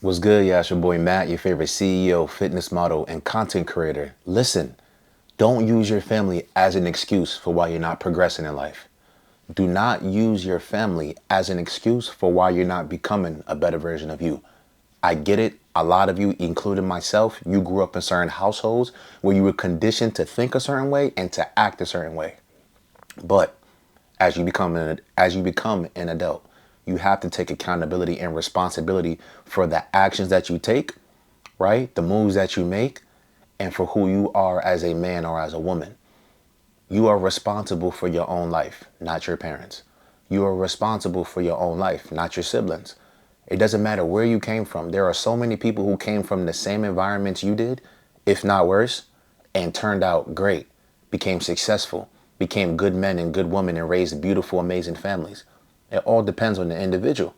What's good? Yeah, it's your boy Matt, your favorite CEO, fitness model, and content creator. Listen, don't use your family as an excuse for why you're not progressing in life. Do not use your family as an excuse for why you're not becoming a better version of you. I get it. A lot of you, including myself, you grew up in certain households where you were conditioned to think a certain way and to act a certain way. But as you become an adult, you have to take accountability and responsibility for the actions that you take, right? The moves that you make, and for who you are as a man or as a woman. You are responsible for your own life, not your parents. You are responsible for your own life, not your siblings. It doesn't matter where you came from. There are so many people who came from the same environments you did, if not worse, and turned out great, became successful, became good men and good women, and raised beautiful, amazing families. It all depends on the individual.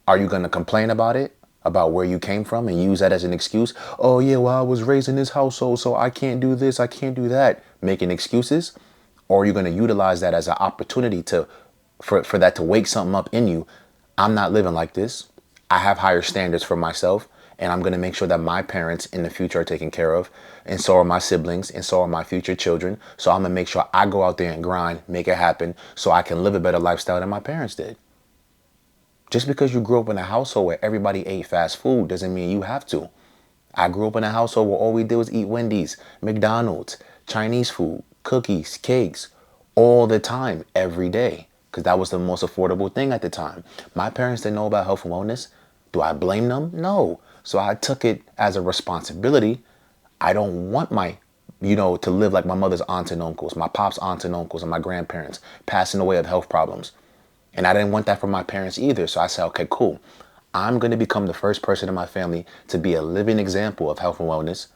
Are you going to complain about it, about where you came from, and use that as an excuse? Oh, yeah, well, I was raised in this household, so I can't do this, I can't do that, making excuses? Or are you going to utilize that as an opportunity for that to wake something up in you? I'm not living like this. I have higher standards for myself, and I'm going to make sure that my parents in the future are taken care of, and so are my siblings, and so are my future children. So I'm going to make sure I go out there and grind, make it happen, so I can live a better lifestyle than my parents did. Just because you grew up in a household where everybody ate fast food doesn't mean you have to. I grew up in a household where all we did was eat Wendy's, McDonald's, Chinese food, cookies, cakes, all the time, every day, because that was the most affordable thing at the time. My parents didn't know about health and wellness. Do I blame them? No. So I took it as a responsibility. I don't want to live like my mother's aunts and uncles, my pop's aunts and uncles, and my grandparents passing away of health problems. And I didn't want that for my parents either. So I said, okay, cool. I'm going to become the first person in my family to be a living example of health and wellness.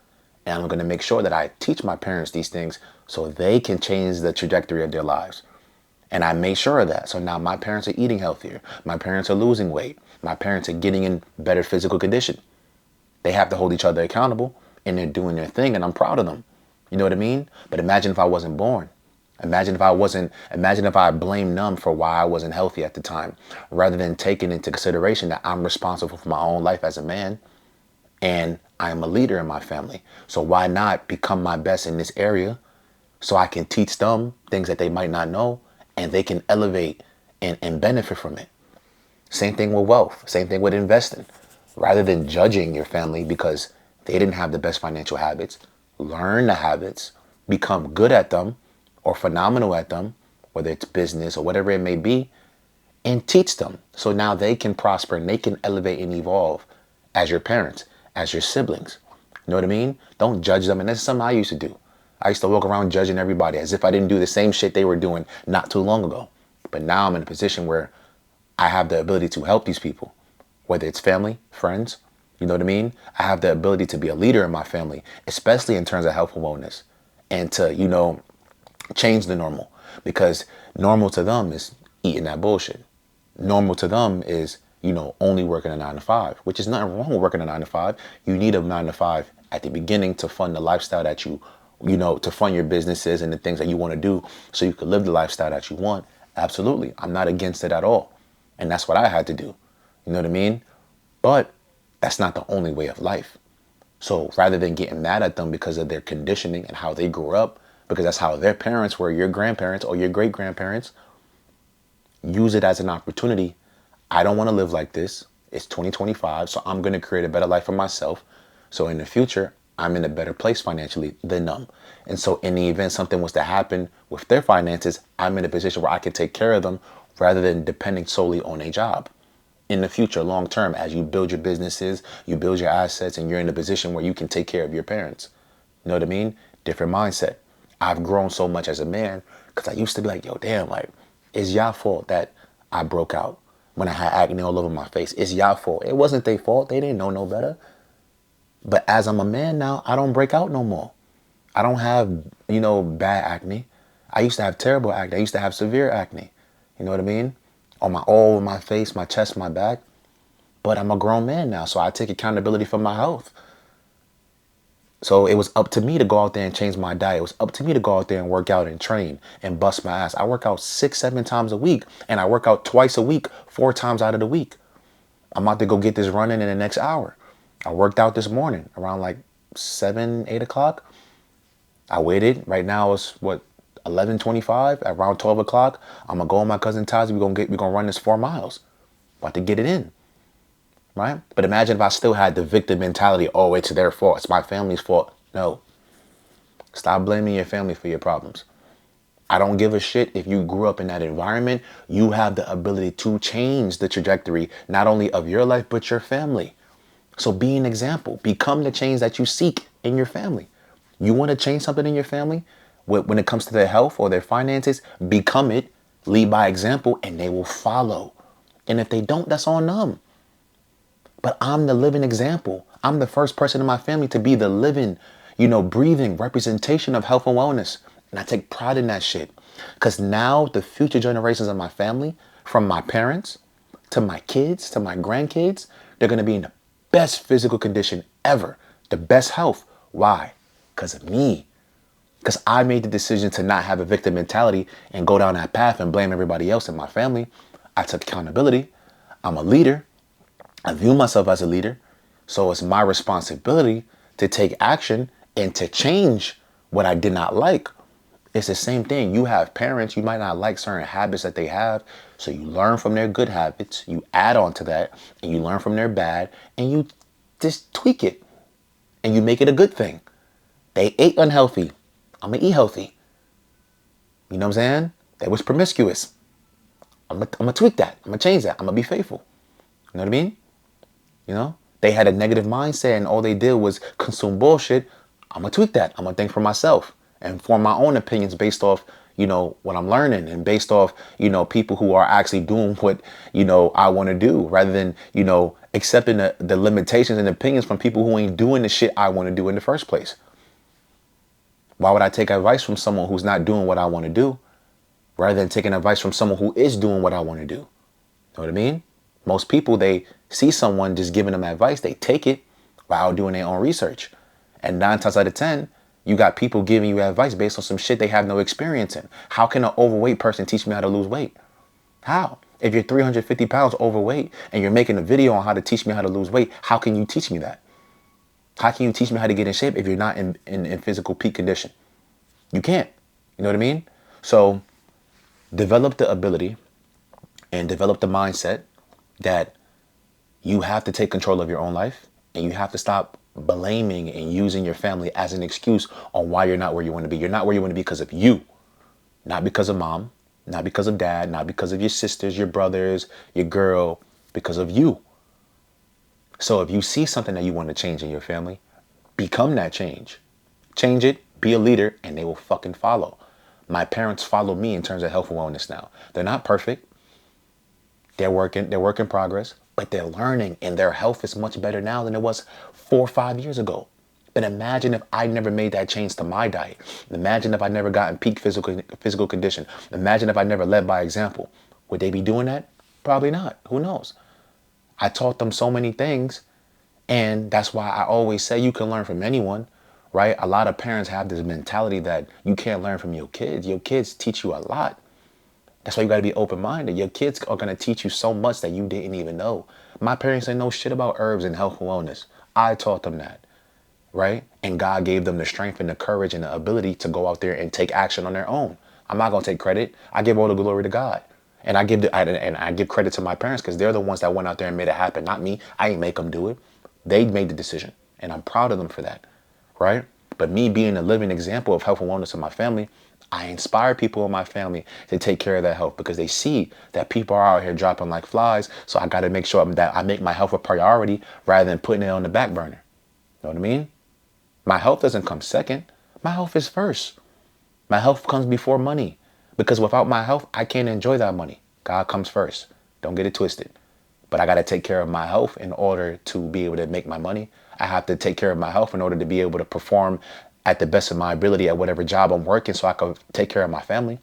And I'm going to make sure that I teach my parents these things so they can change the trajectory of their lives. And I made sure of that. So now my parents are eating healthier. My parents are losing weight. My parents are getting in better physical condition. They have to hold each other accountable, and they're doing their thing, and I'm proud of them. You know what I mean? But imagine if I wasn't born. Imagine if I blamed them for why I wasn't healthy at the time, rather than taking into consideration that I'm responsible for my own life as a man and I am a leader in my family. So why not become my best in this area so I can teach them things that they might not know, and they can elevate and benefit from it. Same thing with wealth, same thing with investing. Rather than judging your family because they didn't have the best financial habits, learn the habits, become good at them or phenomenal at them, whether it's business or whatever it may be, and teach them. So now they can prosper and they can elevate and evolve as your parents, as your siblings. You know what I mean? Don't judge them. And that's something I used to do. I used to walk around judging everybody as if I didn't do the same shit they were doing not too long ago. But now I'm in a position where I have the ability to help these people, whether it's family, friends, you know what I mean? I have the ability to be a leader in my family, especially in terms of health and wellness, and to, change the normal, because normal to them is eating that bullshit. Normal to them is, only working a 9 to 5, which is nothing wrong with working a 9 to 5. You need a 9 to 5 at the beginning to fund the lifestyle that to fund your businesses and the things that you want to do so you can live the lifestyle that you want. Absolutely. I'm not against it at all. And that's what I had to do. You know what I mean? But that's not the only way of life. So rather than getting mad at them because of their conditioning and how they grew up, because that's how their parents were, your grandparents or your great grandparents, use it as an opportunity. I don't want to live like this. It's 2025, so I'm going to create a better life for myself. So in the future, I'm in a better place financially than them. And so in the event something was to happen with their finances, I'm in a position where I can take care of them rather than depending solely on a job. In the future, long term, as you build your businesses, you build your assets, and you're in a position where you can take care of your parents. You know what I mean? Different mindset. I've grown so much as a man because I used to be like, yo, damn, like, it's y'all fault that I broke out when I had acne all over my face. It's y'all fault. It wasn't their fault. They didn't know no better. But as I'm a man now, I don't break out no more. I don't have, bad acne. I used to have terrible acne. I used to have severe acne. You know what I mean? All over my face, my chest, my back. But I'm a grown man now, so I take accountability for my health. So it was up to me to go out there and change my diet. It was up to me to go out there and work out and train and bust my ass. I work out 6, 7 times a week, and I work out twice a week, 4 times out of the week. I'm about to go get this running in the next hour. I worked out this morning around like 7, 8 o'clock. I waited. Right now it's what, 11:25. Around 12 o'clock, I'm gonna go on my cousin Ty's. We're gonna run this 4 miles. About to get it in, right? But imagine if I still had the victim mentality. Oh, it's their fault. It's my family's fault. No. Stop blaming your family for your problems. I don't give a shit if you grew up in that environment. You have the ability to change the trajectory, not only of your life, but your family. So be an example. Become the change that you seek in your family. You want to change something in your family when it comes to their health or their finances, become it, lead by example, and they will follow. And if they don't, that's on them. But I'm the living example. I'm the first person in my family to be the living, breathing representation of health and wellness. And I take pride in that shit. Because now the future generations of my family, from my parents to my kids to my grandkids, they're going to be in the best physical condition ever. The best health. Why? Because of me. Because I made the decision to not have a victim mentality and go down that path and blame everybody else in my family. I took accountability. I'm a leader. I view myself as a leader. So it's my responsibility to take action and to change what I did not like. It's the same thing. You have parents, you might not like certain habits that they have. So you learn from their good habits, you add on to that, and you learn from their bad, and you just tweak it. And you make it a good thing. They ate unhealthy. I'm going to eat healthy. You know what I'm saying? They was promiscuous. I'm going to tweak that. I'm going to change that. I'm going to be faithful. You know what I mean? They had a negative mindset and all they did was consume bullshit. I'm going to tweak that. I'm going to think for myself and form my own opinions based off, what I'm learning and based off, people who are actually doing what, I want to do rather than, accepting the limitations and opinions from people who ain't doing the shit I want to do in the first place. Why would I take advice from someone who's not doing what I want to do rather than taking advice from someone who is doing what I want to do? Know what I mean? Most people, they see someone just giving them advice, they take it while doing their own research. And 9 times out of 10, you got people giving you advice based on some shit they have no experience in. How can an overweight person teach me how to lose weight? How? If you're 350 pounds overweight and you're making a video on how to teach me how to lose weight, how can you teach me that? How can you teach me how to get in shape if you're not in physical peak condition? You can't. You know what I mean? So develop the ability and develop the mindset that you have to take control of your own life and you have to stop blaming and using your family as an excuse on why you're not where you want to be. You're not where you want to be because of you, not because of mom, not because of dad, not because of your sisters, your brothers, your girl, because of you. So if you see something that you want to change in your family, become that change. Change it, be a leader, and they will fucking follow. My parents follow me in terms of health and wellness now. They're not perfect. They're work in progress, but they're learning and their health is much better now than it was 4 or 5 years ago. But imagine if I never made that change to my diet. Imagine if I never got in peak physical condition. Imagine if I never led by example. Would they be doing that? Probably not. Who knows? I taught them so many things, and that's why I always say you can learn from anyone, right? A lot of parents have this mentality that you can't learn from your kids. Your kids teach you a lot. That's why you got to be open-minded. Your kids are going to teach you so much that you didn't even know. My parents didn't know shit about herbs and health and wellness. I taught them that, right? And God gave them the strength and the courage and the ability to go out there and take action on their own. I'm not going to take credit. I give all the glory to God. And I give credit to my parents because they're the ones that went out there and made it happen, not me. I ain't make them do it. They made the decision, and I'm proud of them for that, right? But me being a living example of health and wellness in my family, I inspire people in my family to take care of their health because they see that people are out here dropping like flies. So I got to make sure that I make my health a priority rather than putting it on the back burner. Know what I mean? My health doesn't come second. My health is first. My health comes before money because without my health, I can't enjoy that money. God comes first. Don't get it twisted. But I got to take care of my health in order to be able to make my money. I have to take care of my health in order to be able to perform at the best of my ability at whatever job I'm working so I can take care of my family.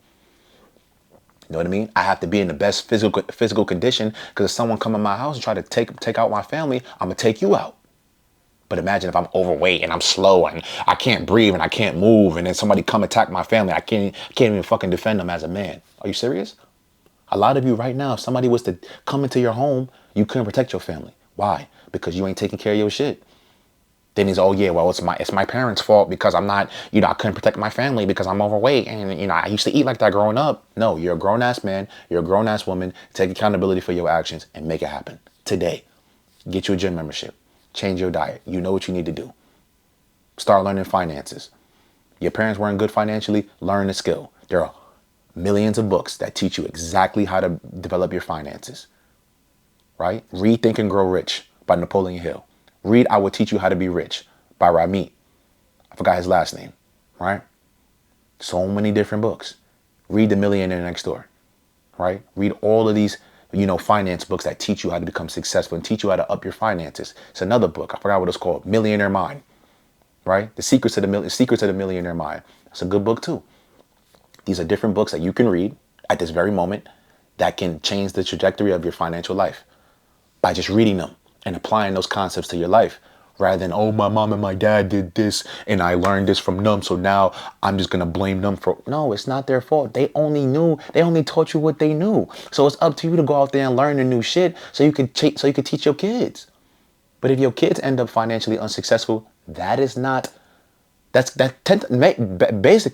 You know what I mean? I have to be in the best physical condition because if someone come in my house and try to take out my family, I'm going to take you out. But imagine if I'm overweight and I'm slow and I can't breathe and I can't move and then somebody come attack my family. I can't even fucking defend them as a man. Are you serious? A lot of you right now, if somebody was to come into your home, you couldn't protect your family. Why? Because you ain't taking care of your shit. Then he's, oh yeah, well, it's my parents' fault because I'm not, I couldn't protect my family because I'm overweight and I used to eat like that growing up. No, you're a grown ass man, you're a grown ass woman. Take accountability for your actions and make it happen today. Get you a gym membership. Change your diet. You know what you need to do. Start learning finances. Your parents weren't good financially, learn the skill. There are millions of books that teach you exactly how to develop your finances. Right? Read Think and Grow Rich by Napoleon Hill. Read I Will Teach You How to Be Rich by Ramit. I forgot his last name. Right? So many different books. Read The Millionaire Next Door. Right? Read all of these, finance books that teach you how to become successful and teach you how to up your finances. It's another book. I forgot what it's called. Millionaire Mind. Right? The Secrets of the Millionaire Mind. It's a good book too. These are different books that you can read at this very moment that can change the trajectory of your financial life by just reading them and applying those concepts to your life rather than, oh, my mom and my dad did this and I learned this from them, so now I'm just going to blame them for. No, it's not their fault. They only taught you what they knew. So it's up to you to go out there and learn the new shit so you can teach your kids. But if your kids end up financially unsuccessful, basically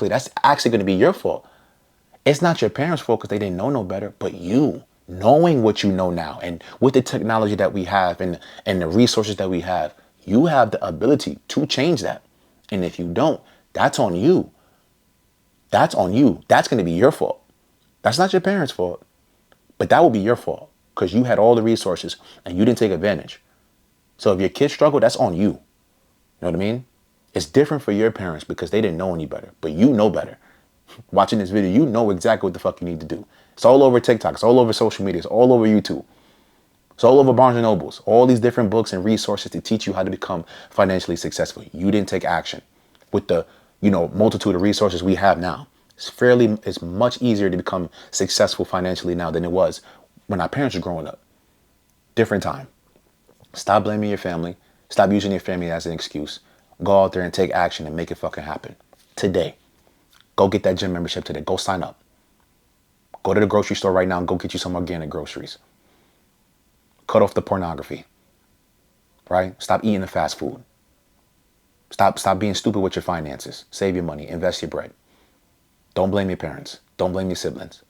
that's actually going to be your fault. It's not your parents' fault because they didn't know no better, but you knowing what you know now and with the technology that we have and the resources that we have, you have the ability to change that. And if you don't, that's on you. That's on you. That's going to be your fault. That's not your parents' fault, but that will be your fault because you had all the resources and you didn't take advantage. So if your kids struggle, that's on you. You know what I mean? It's different for your parents because they didn't know any better, but you know better. Watching this video, you know exactly what the fuck you need to do. It's all over TikTok. It's all over social media. It's all over YouTube. It's all over Barnes and Nobles. All these different books and resources to teach you how to become financially successful. You didn't take action with the, multitude of resources we have now. It's much easier to become successful financially now than it was when our parents were growing up. Different time. Stop blaming your family. Stop using your family as an excuse. Go out there and take action and make it fucking happen. Today. Go get that gym membership today. Go sign up. Go to the grocery store right now and go get you some organic groceries. Cut off the pornography. Right? Stop eating the fast food. Stop being stupid with your finances. Save your money. Invest your bread. Don't blame your parents. Don't blame your siblings.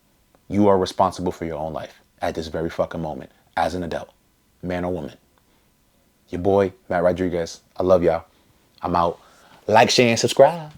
You are responsible for your own life at this very fucking moment as an adult, man or woman. Your boy, Matt Rodriguez. I love y'all. I'm out. Like, share, and subscribe.